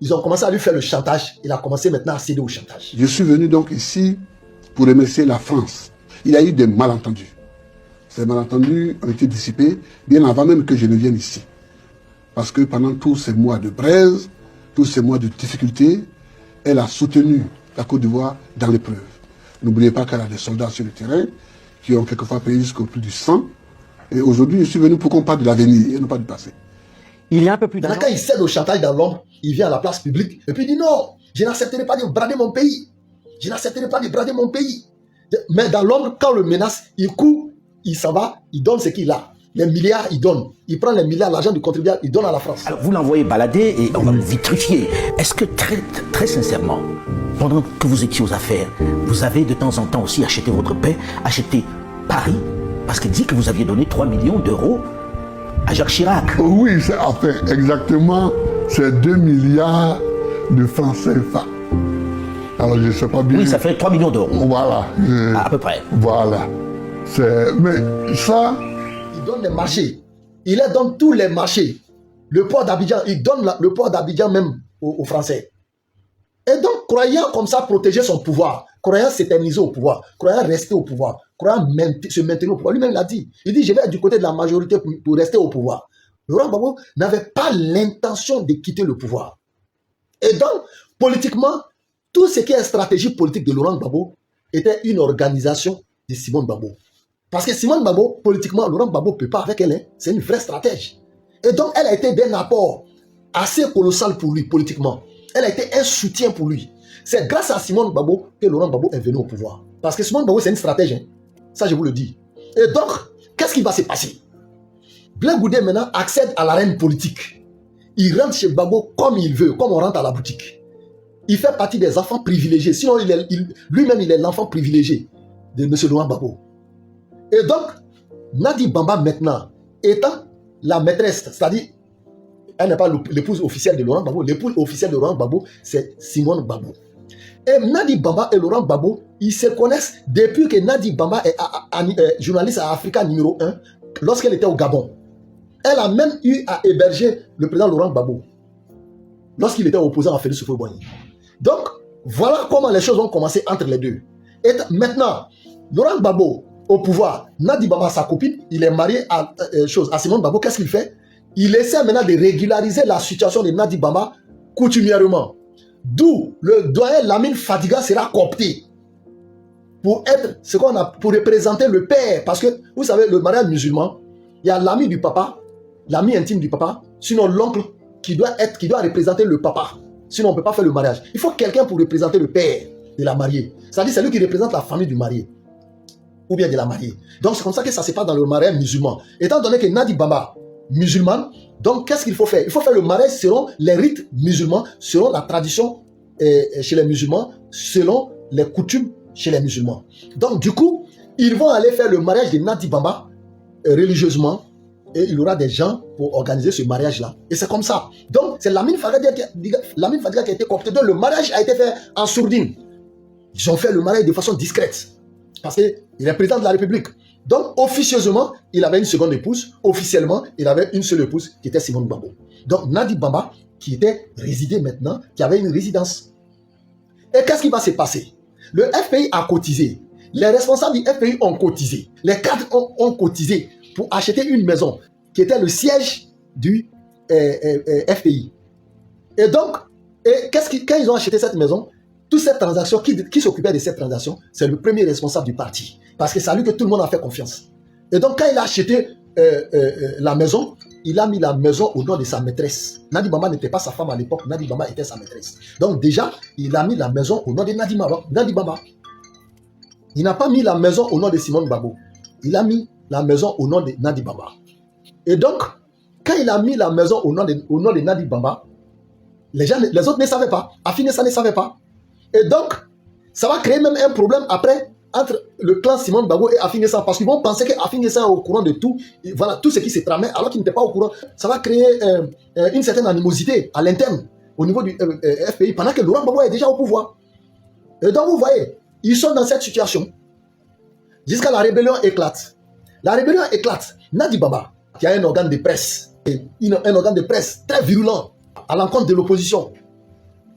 ils ont commencé à lui faire le chantage. Il a commencé maintenant à céder au chantage. Je suis venu donc ici pour remercier la France. Il y a eu des malentendus. Ces malentendus ont été dissipés bien avant même que je ne vienne ici. Parce que pendant tous ces mois de braise, tous ces mois de difficultés, elle a soutenu la Côte d'Ivoire dans l'épreuve. N'oubliez pas qu'elle a des soldats sur le terrain qui ont quelquefois payé jusqu'au plus du sang. Et aujourd'hui, je suis venu pour qu'on parle de l'avenir et non pas du passé. Il y a un peu plus d'un an. Quand il cède au chantage dans l'ombre, il vient à la place publique et puis il dit non, je n'accepterai pas de brader mon pays. Je n'accepterai pas de brader mon pays. Mais dans l'ombre, quand on le menace, il court, il s'en va, il donne ce qu'il a. Les milliards, il donne. Il prend les milliards, l'argent du contribuable, il donne à la France. Alors vous l'envoyez balader et on va le vitrifier. Est-ce que très sincèrement, pendant que vous étiez aux affaires, vous avez de temps en temps aussi acheté votre paix, acheté Paris, parce qu'il dit que vous aviez donné 3 millions d'euros à Jacques Chirac. Oui, c'est enfin exactement, c'est 2 milliards de francs CFA. Alors je ne sais pas bien. Oui, ça fait 3 millions d'euros. Voilà. À peu près. Voilà. Mais ça... Il donne les marchés. Il leur donne tous les marchés. Le port d'Abidjan, il donne le port d'Abidjan même aux Français. Et donc, croyant comme ça protéger son pouvoir, croyant s'éterniser au pouvoir, croyant rester au pouvoir, croyant se maintenir au pouvoir, lui-même l'a dit. Il dit, je vais être du côté de la majorité pour rester au pouvoir. Laurent Gbagbo n'avait pas l'intention de quitter le pouvoir. Et donc, politiquement, tout ce qui est stratégie politique de Laurent Gbagbo était une organisation de Simone Gbagbo. Parce que Simone Gbagbo, politiquement, Laurent Gbagbo ne peut pas avec elle. Hein. C'est une vraie stratège. Et donc, elle a été d'un apport assez colossal pour lui, politiquement. Elle a été un soutien pour lui. C'est grâce à Simone Gbagbo que Laurent Gbagbo est venu au pouvoir. Parce que Simone Gbagbo, c'est une stratège. Hein. Ça, je vous le dis. Et donc, qu'est-ce qui va se passer? Blé Goudé, maintenant, accède à l'arène politique. Il rentre chez Gbagbo comme il veut, comme on rentre à la boutique. Il fait partie des enfants privilégiés. Sinon, lui-même, il est l'enfant privilégié de M. Laurent Gbagbo. Et donc, Nadi Bamba maintenant, étant la maîtresse, c'est-à-dire, elle n'est pas l'épouse officielle de Laurent Gbagbo, l'épouse officielle de Laurent Gbagbo, c'est Simone Gbagbo. Et Nadi Bamba et Laurent Gbagbo, ils se connaissent depuis que Nadi Bamba est journaliste à Africa numéro 1, lorsqu'elle était au Gabon. Elle a même eu à héberger le président Laurent Gbagbo, lorsqu'il était opposant à Félix Houphouët-Boigny. Donc, voilà comment les choses ont commencé entre les deux. Et maintenant, Laurent Gbagbo, au pouvoir, Nadi Bamba, sa copine, il est marié à Simone Gbagbo. Qu'est-ce qu'il fait? Il essaie maintenant de régulariser la situation de Nadi Bamba coutumièrement. D'où le doyen Lamine Fadiga sera coopté pour être ce qu'on a, pour représenter le père. Parce que, vous savez, le mariage musulman, il y a l'ami du papa, l'ami intime du papa, sinon l'oncle qui doit représenter le papa. Sinon, on ne peut pas faire le mariage. Il faut quelqu'un pour représenter le père de la mariée. C'est-à-dire, c'est lui qui représente la famille du marié. Ou bien de la mariée. Donc c'est comme ça que ça se passe dans le mariage musulman. Étant donné que Nadi Bamba, musulmane, donc qu'est-ce qu'il faut faire? Il faut faire le mariage selon les rites musulmans, selon la tradition chez les musulmans, selon les coutumes chez les musulmans. Donc du coup, ils vont aller faire le mariage de Nadi Bamba religieusement et il y aura des gens pour organiser ce mariage-là. Et c'est comme ça. Donc c'est Lamine Fadiga qui a été coopté. Donc le mariage a été fait en sourdine. Ils ont fait le mariage de façon discrète. Parce qu'il est président de la République. Donc, officieusement, il avait une seconde épouse. Officiellement, il avait une seule épouse qui était Simone Gbagbo. Donc, Nadi Bamba, qui était résidé maintenant, qui avait une résidence. Et qu'est-ce qui va se passer? Le FPI a cotisé. Les responsables du FPI ont cotisé. Les cadres ont cotisé pour acheter une maison qui était le siège du FPI. Et donc, quand ils ont acheté cette maison, toutes ces transactions, qui s'occupait de ces transactions, c'est le premier responsable du parti. Parce que c'est à lui que tout le monde a fait confiance. Et donc, quand il a acheté la maison, il a mis la maison au nom de sa maîtresse. Nadi Bamba n'était pas sa femme à l'époque, Nadi Bamba était sa maîtresse. Donc déjà, il a mis la maison au nom de Nadi Bamba. Il n'a pas mis la maison au nom de Simone Gbagbo. Il a mis la maison au nom de Nadi Bamba. Et donc, quand il a mis la maison au nom de Nadi Bamba, les autres ne savaient pas. Afinessa ne savait pas. Et donc, ça va créer même un problème après entre le clan Simone Gbagbo et Afinessa, parce qu'ils vont penser qu'Afinessa est au courant de tout, et voilà, tout ce qui se tramait, alors qu'il n'était pas au courant. Ça va créer une certaine animosité à l'interne, au niveau du FPI, pendant que Laurent Gbagbo est déjà au pouvoir. Et donc, vous voyez, ils sont dans cette situation, jusqu'à la rébellion éclate. La rébellion éclate. Nadi Bamba, qui a un organe de presse, un organe de presse très virulent, à l'encontre de l'opposition,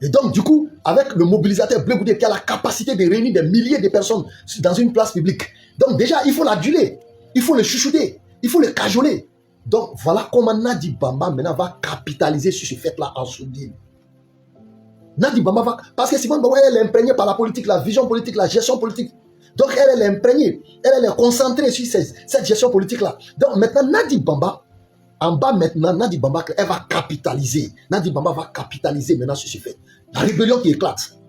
Et donc, du coup, avec le mobilisateur Blé Goudé qui a la capacité de réunir des milliers de personnes dans une place publique, donc déjà, il faut l'aduler, il faut le chouchouter, il faut le cajoler. Donc, voilà comment Nadi Bamba maintenant va capitaliser sur ce fait-là en sourdine. Nadi Bamba va... Parce que Simone Bamba, elle est imprégnée par la politique, la vision politique, la gestion politique. Donc, elle est imprégnée, elle est concentrée sur cette gestion politique-là. Donc, maintenant, Nadi Bamba, en bas maintenant, Nadi Bamba, elle va capitaliser. Nadi Bamba va capitaliser maintenant sur ce fait. La rébellion qui éclate.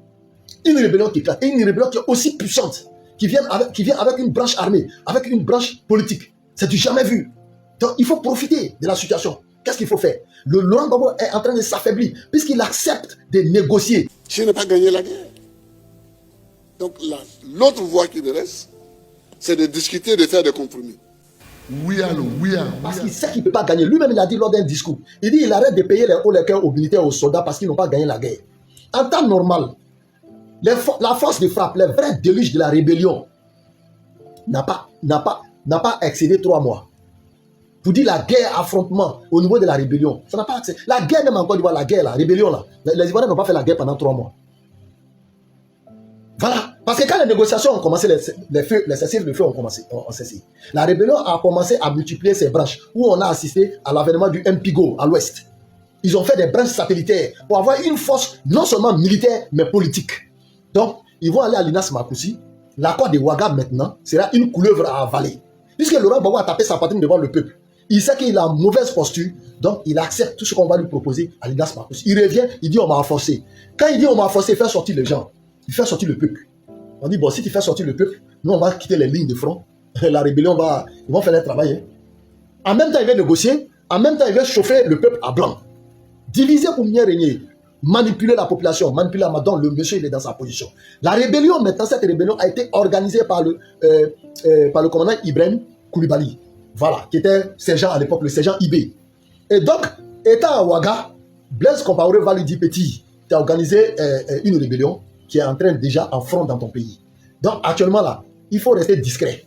Une rébellion qui éclate. Et une rébellion qui est aussi puissante, qui vient avec une branche armée, avec une branche politique. C'est du jamais vu. Donc, il faut profiter de la situation. Qu'est-ce qu'il faut faire? Le Laurent Gbagbo est en train de s'affaiblir, puisqu'il accepte de négocier. Je n'ai pas gagné la guerre. Donc, l'autre voie qui me reste, c'est de discuter, de faire des compromis. Oui, allô, oui, allô. Parce qu'il sait qu'il ne peut pas gagner. Lui-même, il a dit lors d'un discours. Il dit il arrête de payer les hauts les cœurs aux militaires, aux soldats, parce qu'ils n'ont pas gagné la guerre. En temps normal, la force de frappe, les vrais déluges de la rébellion, n'a pas excédé 3 mois. Pour dire la guerre, affrontement au niveau de la rébellion, ça n'a pas accès. La guerre même encore, la guerre, la rébellion, là, les Ivoiriens n'ont pas fait la guerre pendant 3 mois. Voilà. Parce que quand les négociations ont commencé, les cessez-le-feu ont cessé. La rébellion a commencé à multiplier ses branches, où on a assisté à l'avènement du MPIGO à l'ouest. Ils ont fait des branches satellitaires pour avoir une force non seulement militaire, mais politique. Donc, ils vont aller à l'Inas Makoussi. L'accord de Ouaga maintenant sera une couleuvre à avaler. Puisque Laurent Gbagbo a tapé sa poitrine devant le peuple. Il sait qu'il a une mauvaise posture, donc il accepte tout ce qu'on va lui proposer à l'Inas Makoussi. Il revient, il dit on m'a forcé. Quand il dit on m'a forcé, il fait sortir les gens. Il fait sortir le peuple. On dit bon, si tu fais sortir le peuple, nous on va quitter les lignes de front. La rébellion ils vont faire leur travail. Hein. En même temps, il va négocier. En même temps, il va chauffer le peuple à blanc. Diviser pour mieux régner. Manipuler la population, manipuler la madame, le monsieur il est dans sa position. La rébellion, maintenant, cette rébellion a été organisée par le commandant Ibrahim Koulibaly. Voilà, qui était sergent à l'époque, le sergent IB. Et donc, étant à Ouaga, Blaise Compaoré va lui dire petit, tu as organisé une rébellion qui est en train déjà en front dans ton pays. Donc, actuellement là, il faut rester discret.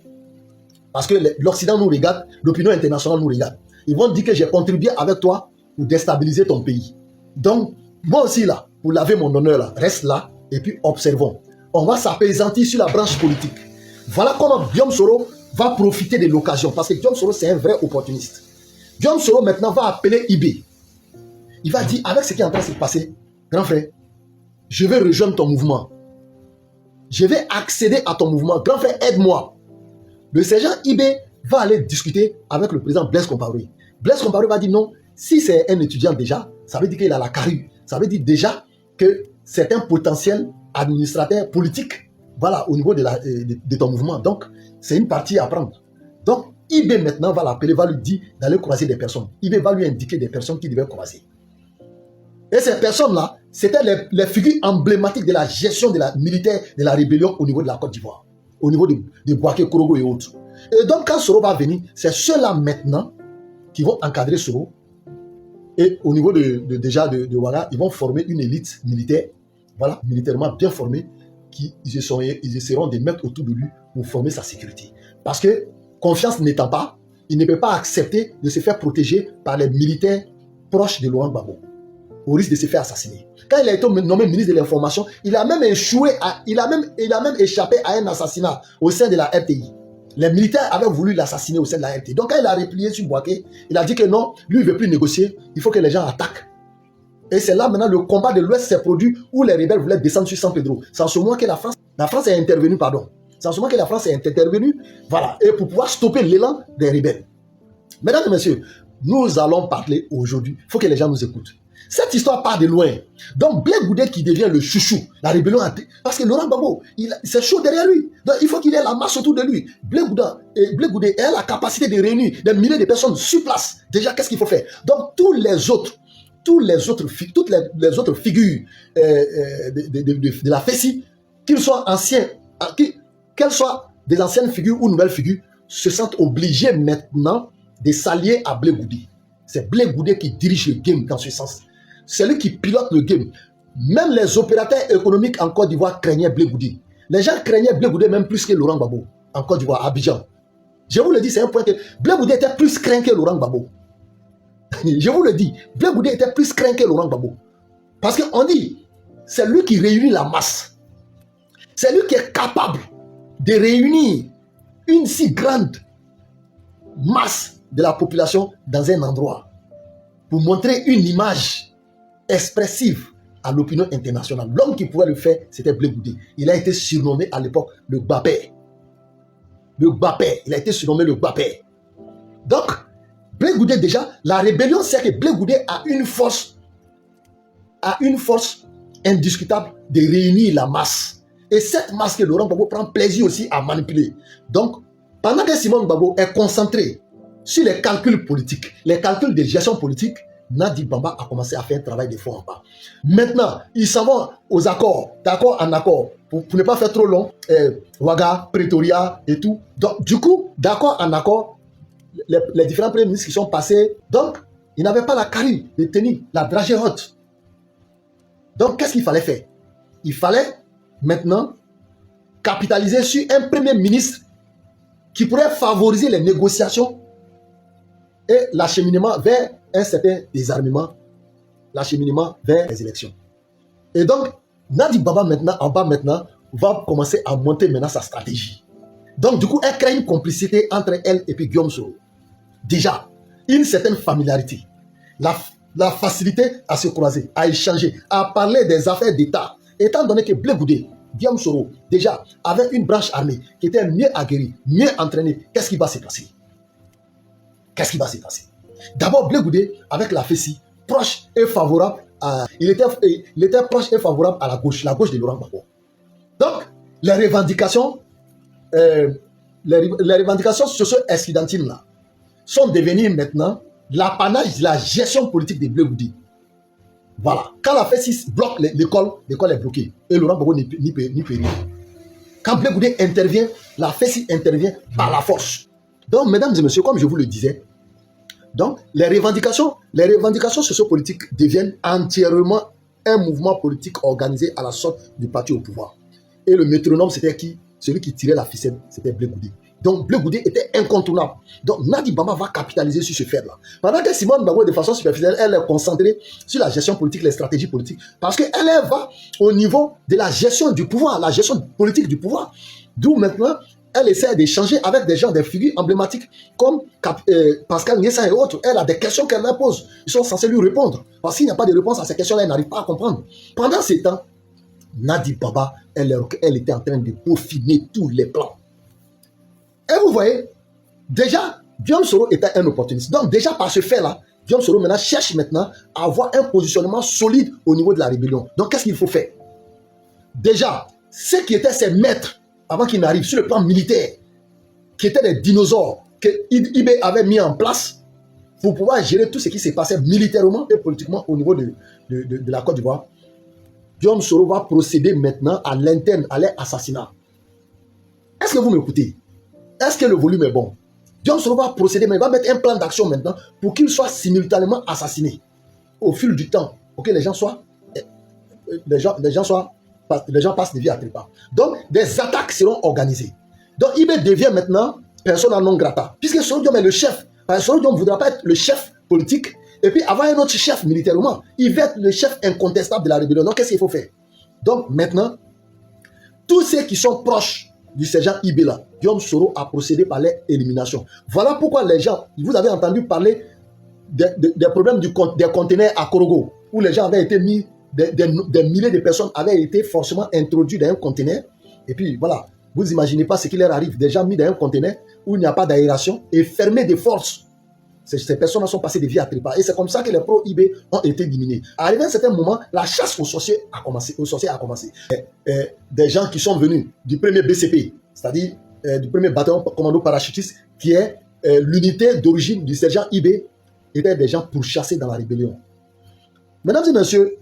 Parce que l'Occident nous regarde, l'opinion internationale nous regarde. Ils vont dire que j'ai contribué avec toi pour déstabiliser ton pays. Donc, moi aussi là, pour laver mon honneur là, reste là et puis observons. On va s'apaisantir sur la branche politique. Voilà comment Guillaume Soro va profiter de l'occasion. Parce que Guillaume Soro, c'est un vrai opportuniste. Guillaume Soro maintenant va appeler IB. Il va dire, avec ce qui est en train de se passer, grand frère, je vais rejoindre ton mouvement. Je vais accéder à ton mouvement. Grand frère, aide-moi. Le sergent IB va aller discuter avec le président Blaise Compaoré. Blaise Compaoré va dire non, si c'est un étudiant déjà, ça veut dire qu'il a la carrure. Ça veut dire déjà que c'est un potentiel administrateur politique, voilà, au niveau de ton mouvement. Donc, c'est une partie à prendre. Donc, IB maintenant va l'appeler, va lui dire d'aller croiser des personnes. IB va lui indiquer des personnes qu'il devait croiser. Et ces personnes-là, c'était les figures emblématiques de la gestion de la militaire de la rébellion au niveau de la Côte d'Ivoire, au niveau de Bouaké, Korogo et autres. Et donc, quand Soro va venir, c'est ceux-là maintenant qui vont encadrer Soro. Et au niveau de Ouaga, ils vont former une élite militaire, voilà, militairement bien formée, ils essaieront de mettre autour de lui pour former sa sécurité. Parce que, confiance n'étant pas, il ne peut pas accepter de se faire protéger par les militaires proches de Laurent Gbagbo, au risque de se faire assassiner. Quand il a été nommé ministre de l'Information, il a même échappé à un assassinat au sein de la RTI. Les militaires avaient voulu l'assassiner au sein de la RT. Donc quand il a replié sur Bouaké, il a dit que non, lui il ne veut plus négocier, il faut que les gens attaquent. Et c'est là maintenant le combat de l'Ouest s'est produit où les rebelles voulaient descendre sur San Pedro. C'est en ce moment que la France est intervenue, pardon. C'est en ce moment que la France est intervenue, voilà, et pour pouvoir stopper l'élan des rebelles. Mesdames et messieurs, nous allons parler aujourd'hui, il faut que les gens nous écoutent. Cette histoire part de loin. Donc, Blé Goudé qui devient le chouchou, la rébellion, parce que Laurent Gbagbo, c'est chaud derrière lui. Donc, il faut qu'il ait la masse autour de lui. Blé Goudé a la capacité de réunir des milliers de personnes sur place. Déjà, qu'est-ce qu'il faut faire? Donc, toutes les autres figures de la FESI, qu'ils soient anciens, qu'elles soient des anciennes figures ou nouvelles figures, se sentent obligés maintenant de s'allier à Blé Goudé. C'est Blé Goudé qui dirige le game dans ce sens. C'est lui qui pilote le game. Même les opérateurs économiques en Côte d'Ivoire craignaient Blé Goudé. Les gens craignaient Blé Goudé même plus que Laurent Gbagbo en Côte d'Ivoire, à Abidjan. Je vous le dis, c'est un point que Blé Goudé était plus craint que Laurent Gbagbo. Je vous le dis, Blé Goudé était plus craint que Laurent Gbagbo. Parce qu'on dit, c'est lui qui réunit la masse. C'est lui qui est capable de réunir une si grande masse de la population dans un endroit pour montrer une image expressive à l'opinion internationale. L'homme qui pouvait le faire, c'était Blé Goudé. Il a été surnommé à l'époque le Gbapè. Le Gbapè, il a été surnommé le Gbapè. Donc, Blé Goudé déjà, la rébellion, c'est que Blé Goudé a une force indiscutable de réunir la masse. Et cette masse que Laurent Gbagbo prend plaisir aussi à manipuler. Donc, pendant que Simone Gbagbo est concentré sur les calculs politiques, les calculs de gestion politique, Nadi Bamba a commencé à faire un travail de fond en bas. Maintenant, ils s'en vont aux accords, d'accord en accord, pour ne pas faire trop long, Ouaga, Pretoria et tout. Donc, du coup, d'accord en accord, les différents premiers ministres qui sont passés, donc, ils n'avaient pas la carrure de tenir la dragée haute. Donc, qu'est-ce qu'il fallait faire? Il fallait maintenant capitaliser sur un premier ministre qui pourrait favoriser les négociations et l'acheminement vers un certain désarmement, l'acheminement vers les élections. Et donc, Nadi Baba maintenant, en bas maintenant, va commencer à monter maintenant sa stratégie. Donc, du coup, elle crée une complicité entre elle et puis Guillaume Soro. Déjà, une certaine familiarité, la facilité à se croiser, à échanger, à parler des affaires d'État. Étant donné que Blé Goudé, Guillaume Soro, déjà, avait une branche armée qui était mieux aguerrie, mieux entraînée, qu'est-ce qui va se passer? Qu'est-ce qui va se passer? D'abord, Blé Goudé, avec la FESI, proche et favorable il était proche et favorable à la gauche de Laurent Gbagbo. Donc, les revendications socio-estudiantines là sont devenues maintenant l'apanage de la gestion politique de Blé Goudé. Voilà. Quand la FESI bloque l'école est bloquée et Laurent Gbagbo n'y peut rien. Quand Blé Goudé intervient, la FESI intervient par la force. Donc, mesdames et messieurs, comme je vous le disais, donc, les revendications sociopolitiques deviennent entièrement un mouvement politique organisé à la sorte du parti au pouvoir. Et le métronome, c'était qui? Celui qui tirait la ficelle, c'était Blé Goudé. Donc, Blé Goudé était incontournable. Donc, Nadi Bamba va capitaliser sur ce fait-là. Pendant que Simone Gbagbo, de façon superficielle, elle est concentrée sur la gestion politique, les stratégies politiques. Parce qu'elle va au niveau de la gestion du pouvoir, la gestion politique du pouvoir. D'où maintenant, elle essaie d'échanger avec des gens, des figures emblématiques comme Pascal Nguessan et autres. Elle a des questions qu'elle leur pose. Ils sont censés lui répondre. Parce qu'il n'y a pas de réponse à ces questions-là, elle n'arrive pas à comprendre. Pendant ce temps, Nadi Baba, elle était en train de peaufiner tous les plans. Et vous voyez, déjà, Guillaume Soro était un opportuniste. Donc déjà, par ce fait-là, Guillaume Soro maintenant cherche maintenant à avoir un positionnement solide au niveau de la rébellion. Donc qu'est-ce qu'il faut faire? Déjà, ceux qui étaient ses maîtres, avant qu'il n'arrive sur le plan militaire, qui étaient des dinosaures que IB avait mis en place pour pouvoir gérer tout ce qui s'est passé militairement et politiquement au niveau de la Côte d'Ivoire, Guillaume Soro va procéder maintenant à l'interne, à leur assassinat. Est-ce que vous m'écoutez? Est-ce que le volume est bon? Guillaume Soro va procéder, mais il va mettre un plan d'action maintenant pour qu'ils soient simultanément assassinés au fil du temps, pour que les gens passent de vie à trépas. Donc, des attaques seront organisées. Donc, IB devient maintenant persona non grata. Puisque Soro Diom est le chef. Parce que Soro Diom ne voudra pas être le chef politique et puis avoir un autre chef militairement. Il va être le chef incontestable de la rébellion. Donc, qu'est-ce qu'il faut faire? Donc, maintenant, tous ceux qui sont proches du sergent IB là, Guillaume Soro a procédé par l'élimination. Voilà pourquoi les gens, vous avez entendu parler des problèmes des conteneurs à Korogo, où les gens avaient été mis, des milliers de personnes avaient été forcément introduits dans un conteneur. Et puis voilà, vous imaginez pas ce qui leur arrive. Des gens mis dans un conteneur où il n'y a pas d'aération et fermés de force. Ces personnes sont passées de vie à trépas. Et c'est comme ça que les pro-IB ont été éliminés. Arrivé à un certain moment, la chasse aux sorciers a commencé. Des gens qui sont venus du premier BCP, c'est-à-dire du premier bataillon commando parachutiste, qui est l'unité d'origine du sergent IB, étaient des gens pourchassés dans la rébellion. Mesdames et messieurs,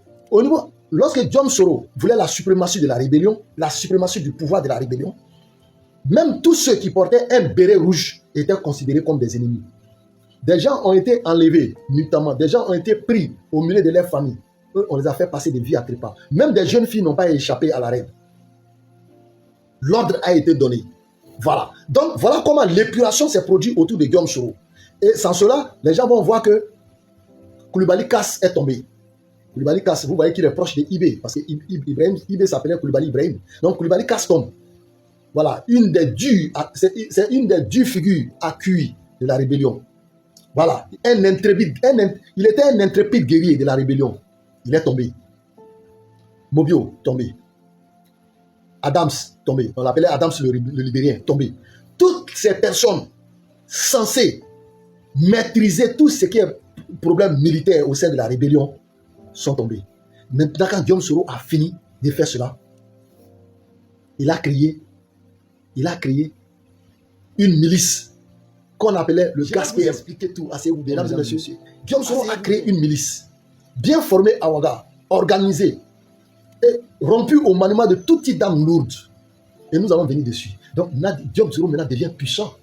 lorsque Guillaume Soro voulait la suprématie de la rébellion, la suprématie du pouvoir de la rébellion, même tous ceux qui portaient un béret rouge étaient considérés comme des ennemis. Des gens ont été enlevés, notamment. Des gens ont été pris au milieu de leur famille. Eux, on les a fait passer des vies à trépas. Même des jeunes filles n'ont pas échappé à la règle. L'ordre a été donné. Voilà. Donc, voilà comment l'épuration s'est produite autour de Guillaume Soro. Et sans cela, les gens vont voir que Koulibaly Kass est tombé. Koulibaly casse, vous voyez qu'il est proche de Ibé, parce que Ibé s'appelait Koulibaly Ibrahim. Donc Koulibaly casse tombe. Voilà, c'est une des dures figures à QI de la rébellion. Voilà, il était un intrépide guerrier de la rébellion. Il est tombé. Mobio, tombé. Adams, tombé. On l'appelait Adams le Libérien, tombé. Toutes ces personnes censées maîtriser tout ce qui est problème militaire au sein de la rébellion sont tombées. Maintenant, quand Guillaume Soro a fini de faire cela, il a créé une milice qu'on appelait le Gaspé. Expliquer tout à ces mesdames et messieurs. Guillaume Soro a créé une milice bien formée à Ouaga, organisée et rompue au maniement de toutes les dames lourdes. Et nous allons venir dessus. Donc, Guillaume Soro maintenant devient puissant.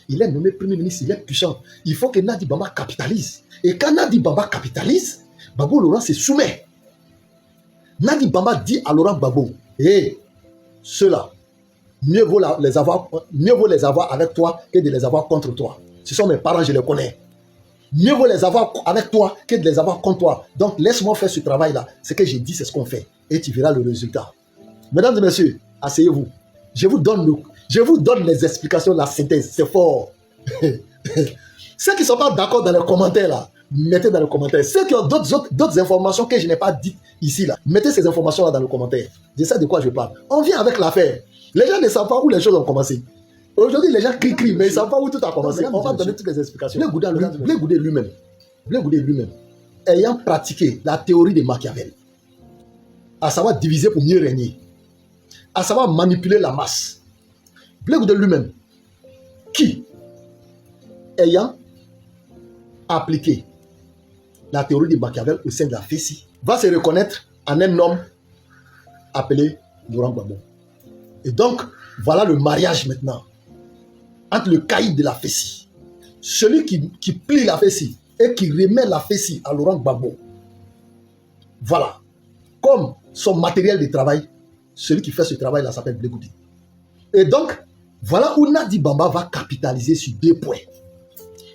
Il est nommé premier ministre, il est puissant. Il faut que Nadi Bamba capitalise. Et quand Nadi Bamba capitalise, Babo Laurent se soumet. Nadi Bamba dit à Laurent Gbagbo, ceux-là, mieux vaut les avoir avec toi que de les avoir contre toi. Ce sont mes parents, je les connais. Mieux vaut les avoir avec toi que de les avoir contre toi. Donc, laisse-moi faire ce travail-là. Ce que j'ai dit, c'est ce qu'on fait. Et tu verras le résultat. Mesdames et messieurs, asseyez-vous. Je vous donne les explications, la synthèse. C'est fort. Ceux qui ne sont pas d'accord dans les commentaires, là, mettez dans les commentaires. Ceux qui ont d'autres informations que je n'ai pas dites ici, là, mettez ces informations-là dans les commentaires. Je sais de quoi je parle. On vient avec l'affaire. Les gens ne savent pas où les choses ont commencé. Aujourd'hui, les gens crient, mais ils ne savent pas où tout a commencé. On va donner toutes les explications. Blé Goudé lui-même, ayant pratiqué la théorie de Machiavel, à savoir diviser pour mieux régner, à savoir manipuler la masse. Blé Goudé lui-même, qui, ayant appliqué la théorie de Machiavel au sein de la FESI, va se reconnaître en un homme appelé Laurent Gbagbo. Et donc, voilà le mariage maintenant entre le caïd de la FESI, celui qui plie la FESI et qui remet la FESI à Laurent Gbagbo. Voilà. Comme son matériel de travail, celui qui fait ce travail-là s'appelle Blé Goudé. Et donc, voilà où Nadi Bamba va capitaliser sur 2 points.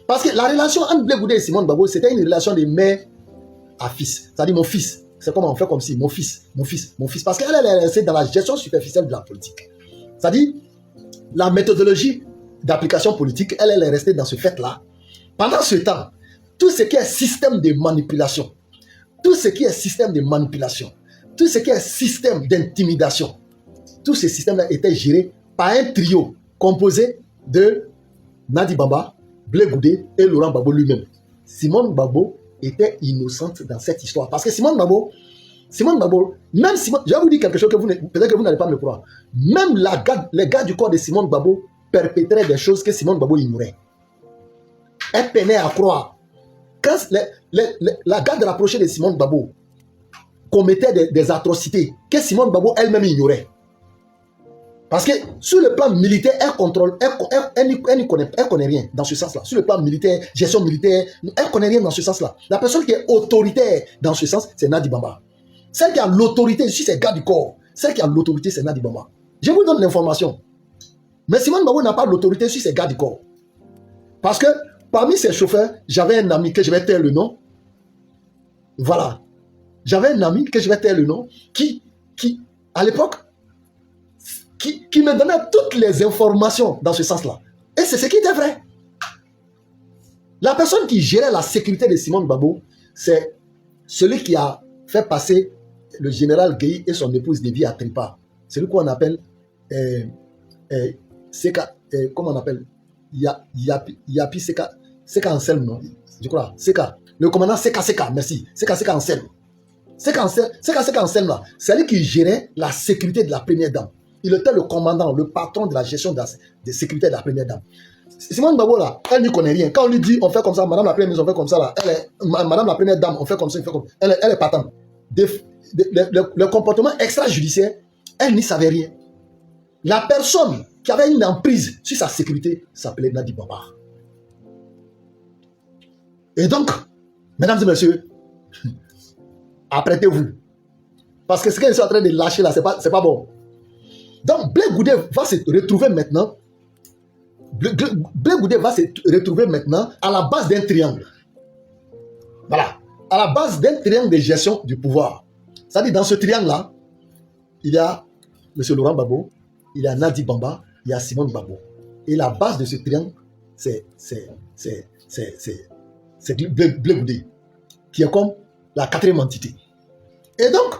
Parce que la relation entre Blé Goudé et Simone Gbagbo, c'était une relation de mère à fils. C'est-à-dire mon fils. C'est comme on fait comme si mon fils. Parce qu'elle est restée dans la gestion superficielle de la politique. C'est-à-dire, la méthodologie d'application politique, elle est restée dans ce fait-là. Pendant ce temps, tout ce qui est système de manipulation, tout ce qui est système d'intimidation, tous ces systèmes-là étaient gérés par un trio composé de Nadi Bamba, Blé Goudé et Laurent Gbagbo lui-même. Simone Gbagbo était innocente dans cette histoire. Parce que Simone Gbagbo, même Simone, je vais vous dire quelque chose que peut-être que vous n'allez pas me croire. Même les gars du corps de Simone Gbagbo perpétraient des choses que Simone Gbagbo ignorait. Elle peinait à croire. Quand la garde rapprochée de Simone Gbagbo commettait des atrocités que Simone Gbagbo elle-même ignorait. Parce que sur le plan militaire, elle ne connaît rien dans ce sens-là. Sur le plan militaire, gestion militaire, elle ne connaît rien dans ce sens-là. La personne qui est autoritaire dans ce sens, c'est Nadi Bamba. Celle qui a l'autorité sur ses gars du corps, celle qui a l'autorité, c'est Nadi Bamba. Je vous donne l'information. Mais Simone Gbagbo n'a pas l'autorité sur ses gars du corps. Parce que parmi ses chauffeurs, j'avais un ami que je vais taire le nom. Voilà. J'avais un ami que je vais taire le nom qui à l'époque, qui me donnait toutes les informations dans ce sens-là. Et c'est ce qui était vrai. La personne qui gérait la sécurité de Simone Gbagbo, c'est celui qui a fait passer le général Gueye et son épouse de vie à Tripa. Celui qu'on appelle Seka, comment on appelle Yapi Seka Anselme, non? Je crois. Seka. Le commandant Seka, merci. Seka Anselme. Seka Anselme, là, c'est lui qui gérait la sécurité de la première dame. Il était le commandant, le patron de la gestion de sécurité de la première dame. Simone Gbagbo, là, elle n'y connaît rien. Quand on lui dit, on fait comme ça, madame la première ministre, on fait comme ça, là, madame la première dame, on fait comme ça, elle est patente. Le comportement extrajudiciaire, elle n'y savait rien. La personne qui avait une emprise sur sa sécurité s'appelait Nadi Bamba. Et donc, mesdames et messieurs, apprêtez-vous. Parce que ce qu'ils sont en train de lâcher là, c'est pas bon. Donc, Blé Goudé va se retrouver maintenant. Blé Goudé va se retrouver maintenant à la base d'un triangle. Voilà. à la base d'un triangle de gestion du pouvoir. C'est-à-dire, dans ce triangle-là, il y a M. Laurent Gbagbo, il y a Nadi Bamba, il y a Simone Gbagbo. Et la base de ce triangle, c'est Blé Goudé, qui est comme la quatrième entité. Et donc,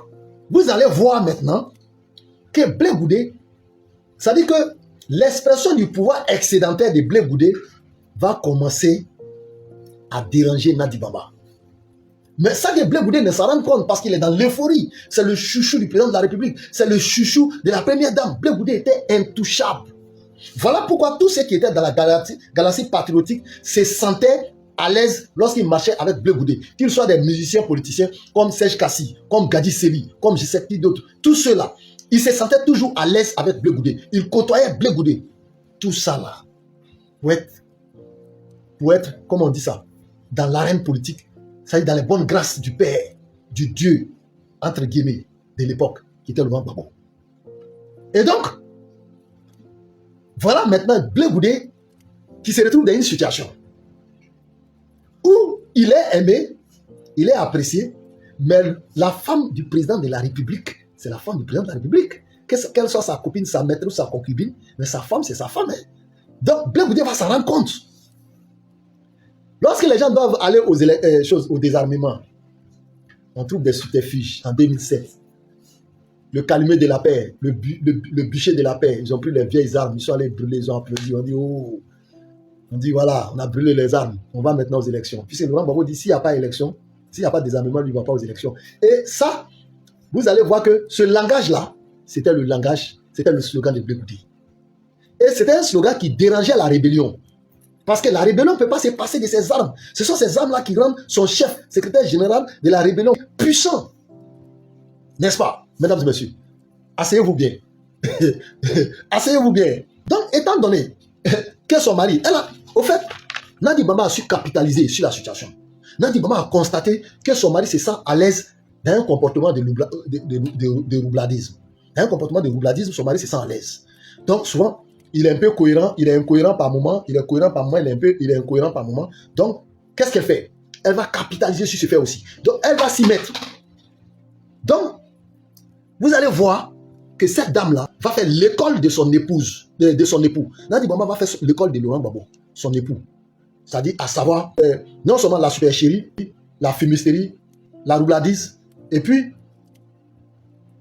vous allez voir maintenant que Blé Goudé, ça dit que l'expression du pouvoir excédentaire de Blé Goudé va commencer à déranger Nadi Bamba. Mais ça que Blé Goudé ne s'en rend compte parce qu'il est dans l'euphorie. C'est le chouchou du président de la République. C'est le chouchou de la première dame. Blé Goudé était intouchable. Voilà pourquoi tous ceux qui étaient dans la galaxie patriotique se sentaient à l'aise lorsqu'ils marchaient avec Blé Goudé. Qu'ils soient des musiciens politiciens comme Serge Kassi, comme Gadi Seli, comme je sais qui d'autres. Tous ceux-là, ils se sentaient toujours à l'aise avec Blé Goudé. Ils côtoyaient Blé Goudé. Tout ça là, pour être, comment on dit ça, dans l'arène politique, c'est-à-dire dans les bonnes grâces du Père, du Dieu, entre guillemets, de l'époque, qui était Laurent Gbagbo. Et donc, voilà maintenant Blé Goudé qui se retrouve dans une situation où il est aimé, il est apprécié, mais la femme du président de la République, c'est la femme du président de la République. Qu'elle soit sa copine, sa maîtresse ou sa concubine, mais sa femme, c'est sa femme. Hein. Donc, Blé Goudé va s'en rendre compte. Lorsque les gens doivent aller au désarmement, on trouve des subterfuges en 2007. Le calumet de la paix, le bûcher de la paix, ils ont pris les vieilles armes, ils sont allés brûler, ils ont applaudi, on dit oh, on dit voilà, on a brûlé les armes, on va maintenant aux élections. Puis c'est Laurent Gbagbo dit s'il n'y a pas d'élection, s'il n'y a pas de désarmement, lui ne va pas aux élections. Et ça, vous allez voir que ce langage-là, c'était le slogan de Blé Goudé. Et c'était un slogan qui dérangeait la rébellion. Parce que la rébellion ne peut pas se passer de ces armes. Ce sont ces armes-là qui rendent son chef, secrétaire général de la rébellion, puissant. N'est-ce pas, mesdames et messieurs? Asseyez-vous bien. Asseyez-vous bien. Donc, étant donné que son mari, au fait, Nadi Bamba a su capitaliser sur la situation. Nadi Bamba a constaté que son mari se sent à l'aise dans un comportement de roubladisme. Dans un comportement de roubladisme, son mari se sent à l'aise. Donc, souvent, il est un peu cohérent, il est incohérent par moment, il est cohérent par moment, il est incohérent par moment. Donc, qu'est-ce qu'elle fait? Elle va capitaliser sur ce fait aussi. Donc, elle va s'y mettre. Donc, vous allez voir que cette dame-là va faire l'école de son épouse, de son époux. Nadi Bamba va faire l'école de Laurent Gbagbo, son époux. C'est-à-dire, à savoir, non seulement la supercherie, la fumisterie, la roubladise, et puis,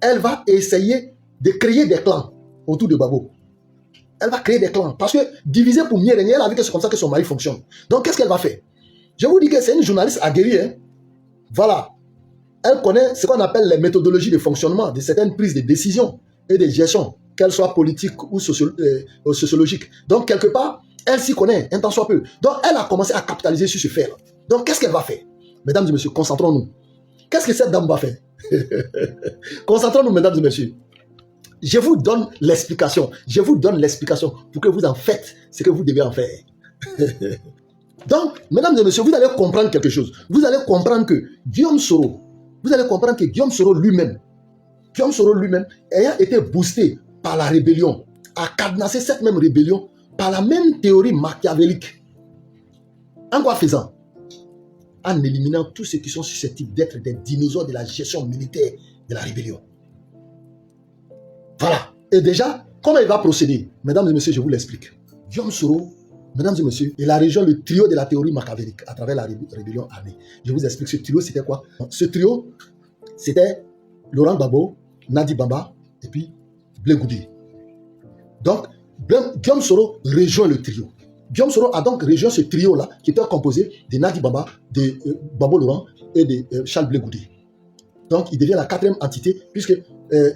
elle va essayer de créer des clans autour de Gbagbo. Elle va créer des clans. Parce que diviser pour mieux régner, elle a vu que c'est comme ça que son mari fonctionne. Donc, qu'est-ce qu'elle va faire? Je vous dis que c'est une journaliste aguerrie. Hein? Voilà. Elle connaît ce qu'on appelle les méthodologies de fonctionnement de certaines prises de décision et de gestion, qu'elles soient politiques ou sociologiques. Donc, quelque part, elle s'y connaît, un tant soit peu. Donc, elle a commencé à capitaliser sur ce fait-là. Donc, qu'est-ce qu'elle va faire? Mesdames et messieurs, concentrons-nous. Qu'est-ce que cette dame va faire? Concentrons-nous, mesdames et messieurs. Je vous donne l'explication. Je vous donne l'explication pour que vous en faites ce que vous devez en faire. Donc, mesdames et messieurs, vous allez comprendre quelque chose. Vous allez comprendre que Guillaume Soro lui-même, ayant été boosté par la rébellion, a cadenassé cette même rébellion par la même théorie machiavélique. En quoi faisant? En éliminant tous ceux qui sont susceptibles d'être des dinosaures de la gestion militaire de la rébellion. Voilà. Et déjà, comment il va procéder? Mesdames et messieurs, je vous l'explique. Guillaume Soro, mesdames et messieurs, il a rejoint le trio de la théorie machiavélique à travers la rébellion armée. Je vous explique, ce trio, c'était quoi? Ce trio, c'était Laurent Gbagbo, Nadi Bamba et puis Blé Goudé. Donc, Guillaume Soro rejoint le trio. Guillaume Soro a donc rejoint ce trio-là qui était composé de Nadi Bamba, de Gbagbo Laurent et de Charles Blé Goudé. Donc, il devient la quatrième entité puisque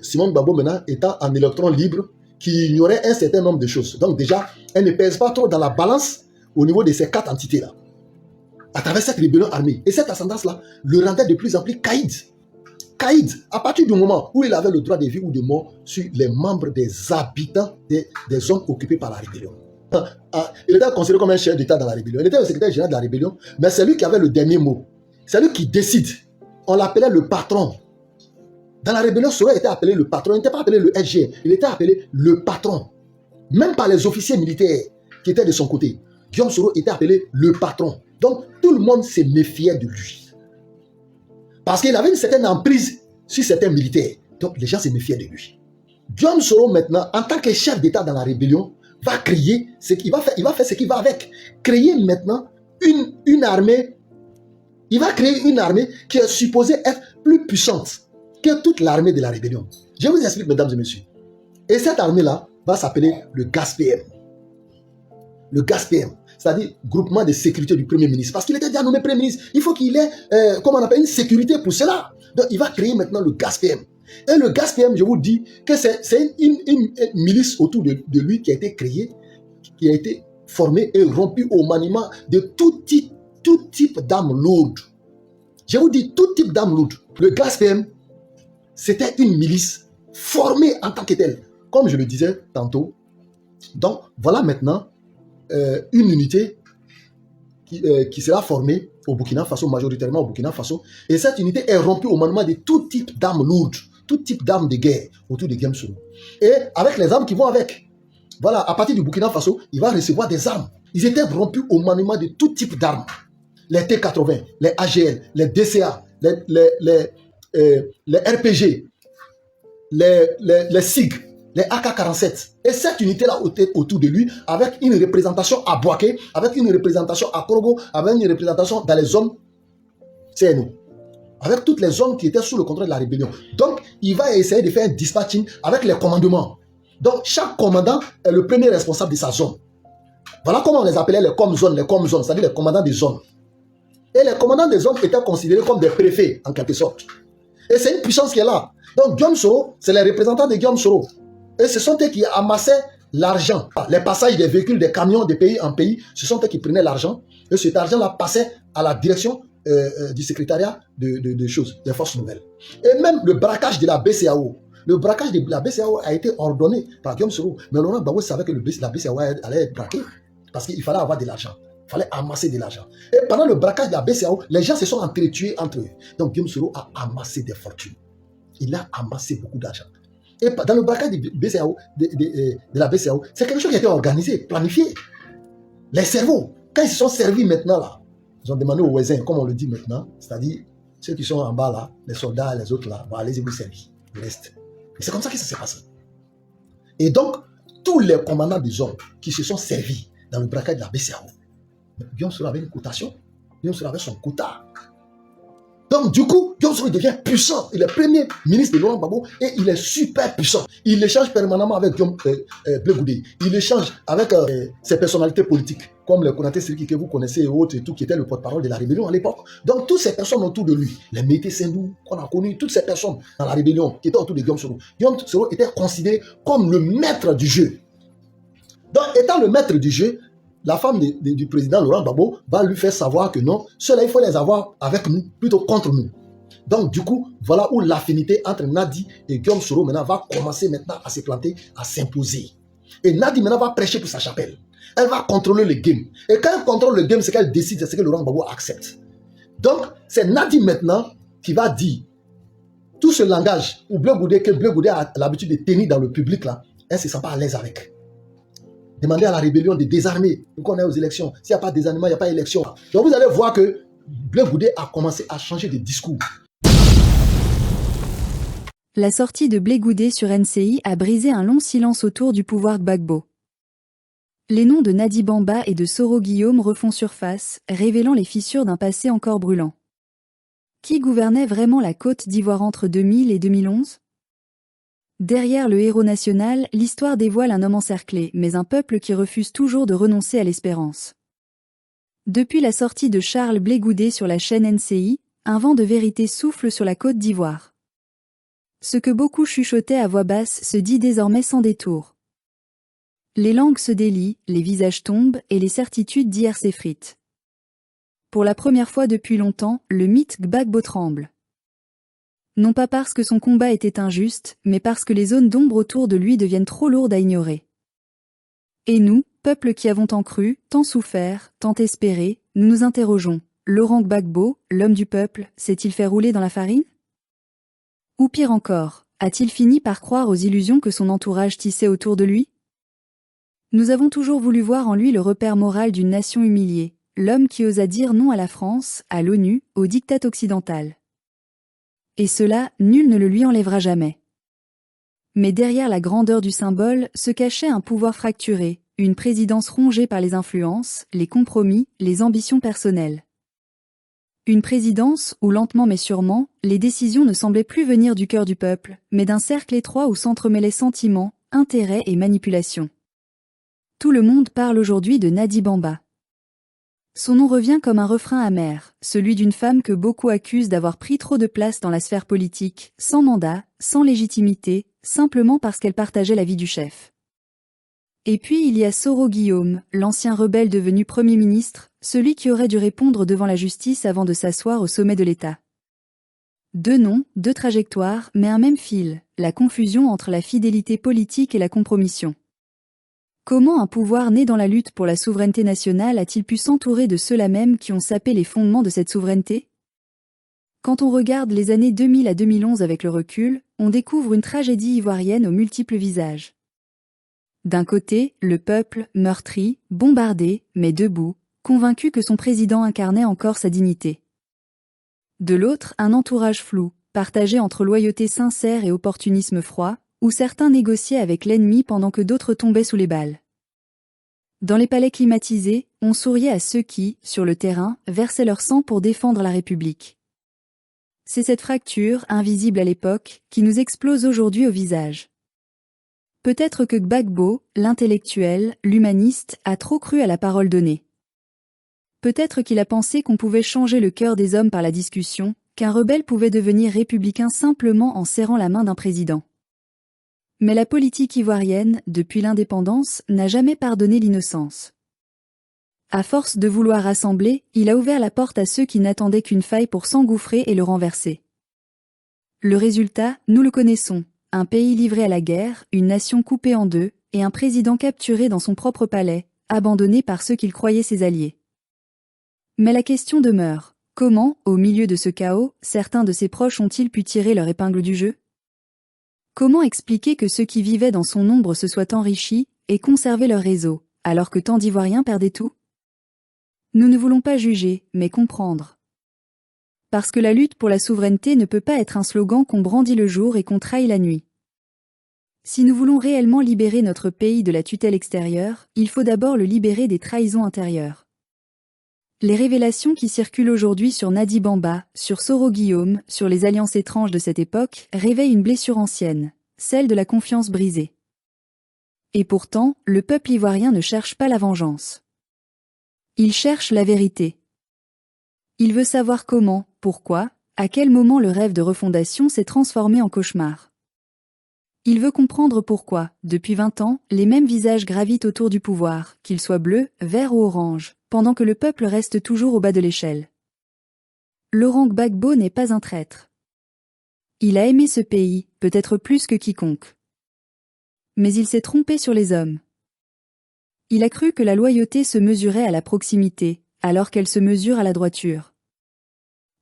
Simone Gbagbo maintenant étant en électron libre qui ignorait un certain nombre de choses. Donc déjà, elle ne pèse pas trop dans la balance au niveau de ces quatre entités-là. À travers cette rébellion armée. Et cette ascendance-là le rendait de plus en plus caïd. Caïd, à partir du moment où il avait le droit de vie ou de mort sur les membres des habitants des zones occupées par la rébellion. Il était considéré comme un chef d'État dans la rébellion. Il était le secrétaire général de la rébellion, mais c'est lui qui avait le dernier mot. C'est lui qui décide. On l'appelait le patron. Dans la rébellion, Soro était appelé le patron. Il n'était pas appelé le SG, il était appelé le patron. Même par les officiers militaires qui étaient de son côté. Guillaume Soro était appelé le patron. Donc, tout le monde se méfiait de lui. Parce qu'il avait une certaine emprise sur certains militaires. Donc les gens se méfiaient de lui. Guillaume Soro maintenant, en tant que chef d'État dans la rébellion, va créer ce qu'il va faire. Il va faire ce qui va avec. Créer maintenant une armée. Il va créer une armée qui est supposée être plus puissante que toute l'armée de la rébellion. Je vous explique, mesdames et messieurs. Et cette armée-là va s'appeler le GASPM. Le GASPM, c'est-à-dire Groupement de sécurité du Premier ministre. Parce qu'il était déjà nommé Premier ministre. Il faut qu'il ait, comment on appelle, une sécurité pour cela. Donc, il va créer maintenant le GASPM. Et le GASPM, je vous dis que c'est une milice autour de lui qui a été créée, qui a été formée et rompue au maniement de tout type d'armes lourdes. Je vous dis, tout type d'armes lourdes. Le GASPM, c'était une milice formée en tant que telle. Comme je le disais tantôt. Donc, voilà maintenant une unité qui sera formée au Burkina Faso, majoritairement au Burkina Faso. Et cette unité est rompue au maniement de tout type d'armes lourdes, tout type d'armes de guerre autour de Guillaume Soro. Et avec les armes qui vont avec. Voilà, à partir du Burkina Faso, il va recevoir des armes. Ils étaient rompus au maniement de tout type d'armes. Les T80, les AGL, les DCA, les RPG, les SIG, les AK-47. Et cette unité-là autour de lui, avec une représentation à Boaké, avec une représentation à Korogo, avec une représentation dans les zones CNO. Avec toutes les zones qui étaient sous le contrôle de la rébellion. Donc, il va essayer de faire un dispatching avec les commandements. Donc, chaque commandant est le premier responsable de sa zone. Voilà comment on les appelait les com-zones, c'est-à-dire les commandants des zones. Et les commandants des zones étaient considérés comme des préfets, en quelque sorte. Et c'est une puissance qui est là. Donc, Guillaume Soro, c'est les représentants de Guillaume Soro. Et ce sont eux qui amassaient l'argent. Les passages des véhicules, des camions de pays en pays, ce sont eux qui prenaient l'argent. Et cet argent-là passait à la direction du secrétariat de choses, des forces nouvelles. Et même le braquage de la BCAO. Le braquage de la BCAO a été ordonné par Guillaume Soro. Mais Laurent Gbagbo savait que la BCAO allait être braquée. Parce qu'il fallait avoir de l'argent. Il fallait amasser de l'argent. Et pendant le braquage de la BCAO, les gens se sont entretués entre eux. Donc Guillaume Soro a amassé des fortunes. Il a amassé beaucoup d'argent. Et dans le braquage de la BCAO, c'est quelque chose qui a été organisé, planifié. Les cerveaux, quand ils se sont servis maintenant là, ils ont demandé aux voisins, comme on le dit maintenant, c'est-à-dire ceux qui sont en bas là, les soldats, les autres là, bon, allez-y vous servir, le reste. Et c'est comme ça que ça s'est passé. Et donc, tous les commandants des hommes qui se sont servis dans le braquage de la BCAO, Guillaume Soro avait une cotation, Guillaume Soro avait son quota. Donc, du coup, Guillaume Soro devient puissant. Il est premier ministre de Laurent Gbagbo et il est super puissant. Il échange permanemment avec Guillaume Blé Goudé. Il échange avec ses personnalités politiques, comme le Konaté Siriki que vous connaissez et autres, et tout, qui était le porte-parole de la rébellion à l'époque. Donc, toutes ces personnes autour de lui, les Mété Sendou qu'on a connus, toutes ces personnes dans la rébellion qui étaient autour de Guillaume Soro. Guillaume Soro était considéré comme le maître du jeu. Donc, étant le maître du jeu, la femme du président Laurent Gbagbo va lui faire savoir que non, ceux-là, il faut les avoir avec nous, plutôt contre nous. Donc, du coup, voilà où l'affinité entre Nadi et Guillaume Soro maintenant va commencer maintenant à se planter, à s'imposer. Et Nadi maintenant va prêcher pour sa chapelle. Elle va contrôler le game. Et quand elle contrôle le game, c'est qu'elle décide, c'est ce que Laurent Gbagbo accepte. Donc, c'est Nadi maintenant qui va dire tout ce langage où Blé Goudé, que Blé Goudé a l'habitude de tenir dans le public là, elle ne se sent pas à l'aise avec. Demandez à la rébellion de désarmer. Donc on est aux élections. S'il n'y a pas de désarmement, il n'y a pas d'élection. Donc vous allez voir que Blé Goudé a commencé à changer de discours. La sortie de Blé Goudé sur NCI a brisé un long silence autour du pouvoir Gbagbo. Les noms de Nadi Bamba et de Soro Guillaume refont surface, révélant les fissures d'un passé encore brûlant. Qui gouvernait vraiment la Côte d'Ivoire entre 2000 et 2011 ? Derrière le héros national, l'histoire dévoile un homme encerclé, mais un peuple qui refuse toujours de renoncer à l'espérance. Depuis la sortie de Charles Blé Goudé sur la chaîne NCI, un vent de vérité souffle sur la Côte d'Ivoire. Ce que beaucoup chuchotaient à voix basse se dit désormais sans détour. Les langues se délient, les visages tombent et les certitudes d'hier s'effritent. Pour la première fois depuis longtemps, le mythe Gbagbo tremble. Non pas parce que son combat était injuste, mais parce que les zones d'ombre autour de lui deviennent trop lourdes à ignorer. Et nous, peuple qui avons tant cru, tant souffert, tant espéré, nous nous interrogeons. Laurent Gbagbo, l'homme du peuple, s'est-il fait rouler dans la farine ? Ou pire encore, a-t-il fini par croire aux illusions que son entourage tissait autour de lui ? Nous avons toujours voulu voir en lui le repère moral d'une nation humiliée, l'homme qui osa dire non à la France, à l'ONU, au diktat occidental. Et cela, nul ne le lui enlèvera jamais. Mais derrière la grandeur du symbole se cachait un pouvoir fracturé, une présidence rongée par les influences, les compromis, les ambitions personnelles. Une présidence où lentement mais sûrement, les décisions ne semblaient plus venir du cœur du peuple, mais d'un cercle étroit où s'entremêlaient sentiments, intérêts et manipulations. Tout le monde parle aujourd'hui de Nadi Bamba. Son nom revient comme un refrain amer, celui d'une femme que beaucoup accusent d'avoir pris trop de place dans la sphère politique, sans mandat, sans légitimité, simplement parce qu'elle partageait la vie du chef. Et puis il y a Soro Guillaume, l'ancien rebelle devenu Premier ministre, celui qui aurait dû répondre devant la justice avant de s'asseoir au sommet de l'État. Deux noms, deux trajectoires, mais un même fil, la confusion entre la fidélité politique et la compromission. Comment un pouvoir né dans la lutte pour la souveraineté nationale a-t-il pu s'entourer de ceux-là même qui ont sapé les fondements de cette souveraineté? Quand on regarde les années 2000 à 2011 avec le recul, on découvre une tragédie ivoirienne aux multiples visages. D'un côté, le peuple, meurtri, bombardé, mais debout, convaincu que son président incarnait encore sa dignité. De l'autre, un entourage flou, partagé entre loyauté sincère et opportunisme froid, où certains négociaient avec l'ennemi pendant que d'autres tombaient sous les balles. Dans les palais climatisés, on souriait à ceux qui, sur le terrain, versaient leur sang pour défendre la République. C'est cette fracture, invisible à l'époque, qui nous explose aujourd'hui au visage. Peut-être que Gbagbo, l'intellectuel, l'humaniste, a trop cru à la parole donnée. Peut-être qu'il a pensé qu'on pouvait changer le cœur des hommes par la discussion, qu'un rebelle pouvait devenir républicain simplement en serrant la main d'un président. Mais la politique ivoirienne, depuis l'indépendance, n'a jamais pardonné l'innocence. À force de vouloir rassembler, il a ouvert la porte à ceux qui n'attendaient qu'une faille pour s'engouffrer et le renverser. Le résultat, nous le connaissons. Un pays livré à la guerre, une nation coupée en deux, et un président capturé dans son propre palais, abandonné par ceux qu'il croyait ses alliés. Mais la question demeure, comment, au milieu de ce chaos, certains de ses proches ont-ils pu tirer leur épingle du jeu? Comment expliquer que ceux qui vivaient dans son ombre se soient enrichis et conservé leur réseau, alors que tant d'Ivoiriens perdaient tout? Nous ne voulons pas juger, mais comprendre. Parce que la lutte pour la souveraineté ne peut pas être un slogan qu'on brandit le jour et qu'on trahit la nuit. Si nous voulons réellement libérer notre pays de la tutelle extérieure, il faut d'abord le libérer des trahisons intérieures. Les révélations qui circulent aujourd'hui sur Nadi Bamba, sur Soro Guillaume, sur les alliances étranges de cette époque, réveillent une blessure ancienne, celle de la confiance brisée. Et pourtant, le peuple ivoirien ne cherche pas la vengeance. Il cherche la vérité. Il veut savoir comment, pourquoi, à quel moment le rêve de refondation s'est transformé en cauchemar. Il veut comprendre pourquoi, depuis 20 ans, les mêmes visages gravitent autour du pouvoir, qu'ils soient bleus, verts ou orange, pendant que le peuple reste toujours au bas de l'échelle. Laurent Gbagbo n'est pas un traître. Il a aimé ce pays, peut-être plus que quiconque. Mais il s'est trompé sur les hommes. Il a cru que la loyauté se mesurait à la proximité, alors qu'elle se mesure à la droiture.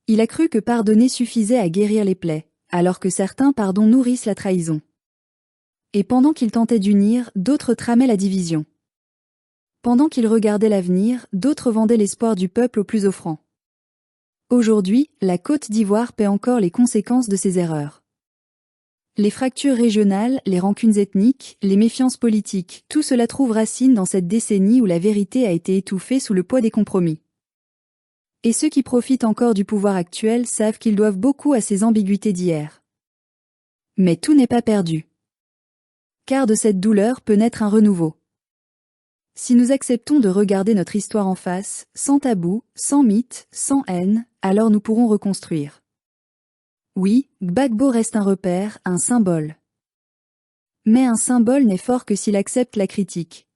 Il a cru que pardonner suffisait à guérir les plaies, alors que certains pardons nourrissent la trahison. Et pendant qu'il tentait d'unir, d'autres tramaient la division. Pendant qu'il regardait l'avenir, d'autres vendaient l'espoir du peuple au plus offrant. Aujourd'hui, la Côte d'Ivoire paie encore les conséquences de ses erreurs. Les fractures régionales, les rancunes ethniques, les méfiances politiques, tout cela trouve racine dans cette décennie où la vérité a été étouffée sous le poids des compromis. Et ceux qui profitent encore du pouvoir actuel savent qu'ils doivent beaucoup à ces ambiguïtés d'hier. Mais tout n'est pas perdu. Car de cette douleur peut naître un renouveau. Si nous acceptons de regarder notre histoire en face, sans tabou, sans mythe, sans haine, alors nous pourrons reconstruire. Oui, Gbagbo reste un repère, un symbole. Mais un symbole n'est fort que s'il accepte la critique.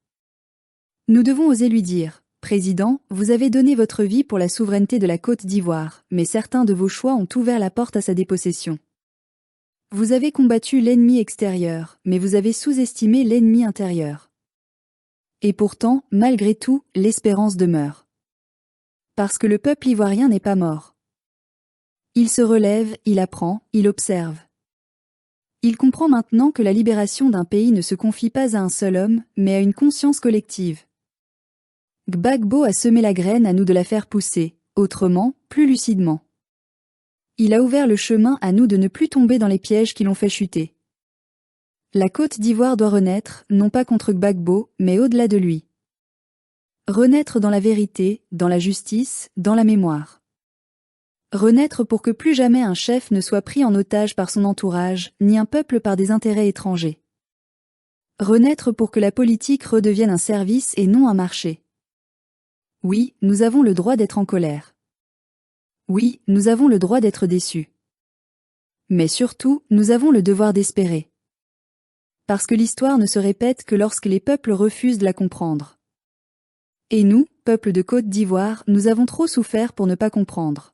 Nous devons oser lui dire, Président, vous avez donné votre vie pour la souveraineté de la Côte d'Ivoire, mais certains de vos choix ont ouvert la porte à sa dépossession. Vous avez combattu l'ennemi extérieur, mais vous avez sous-estimé l'ennemi intérieur. Et pourtant, malgré tout, l'espérance demeure. Parce que le peuple ivoirien n'est pas mort. Il se relève, il apprend, il observe. Il comprend maintenant que la libération d'un pays ne se confie pas à un seul homme, mais à une conscience collective. Gbagbo a semé la graine, à nous de la faire pousser, autrement, plus lucidement. Il a ouvert le chemin à nous de ne plus tomber dans les pièges qui l'ont fait chuter. La Côte d'Ivoire doit renaître, non pas contre Gbagbo, mais au-delà de lui. Renaître dans la vérité, dans la justice, dans la mémoire. Renaître pour que plus jamais un chef ne soit pris en otage par son entourage, ni un peuple par des intérêts étrangers. Renaître pour que la politique redevienne un service et non un marché. Oui, nous avons le droit d'être en colère. Oui, nous avons le droit d'être déçus. Mais surtout, nous avons le devoir d'espérer. Parce que l'histoire ne se répète que lorsque les peuples refusent de la comprendre. Et nous, peuple de Côte d'Ivoire, nous avons trop souffert pour ne pas comprendre.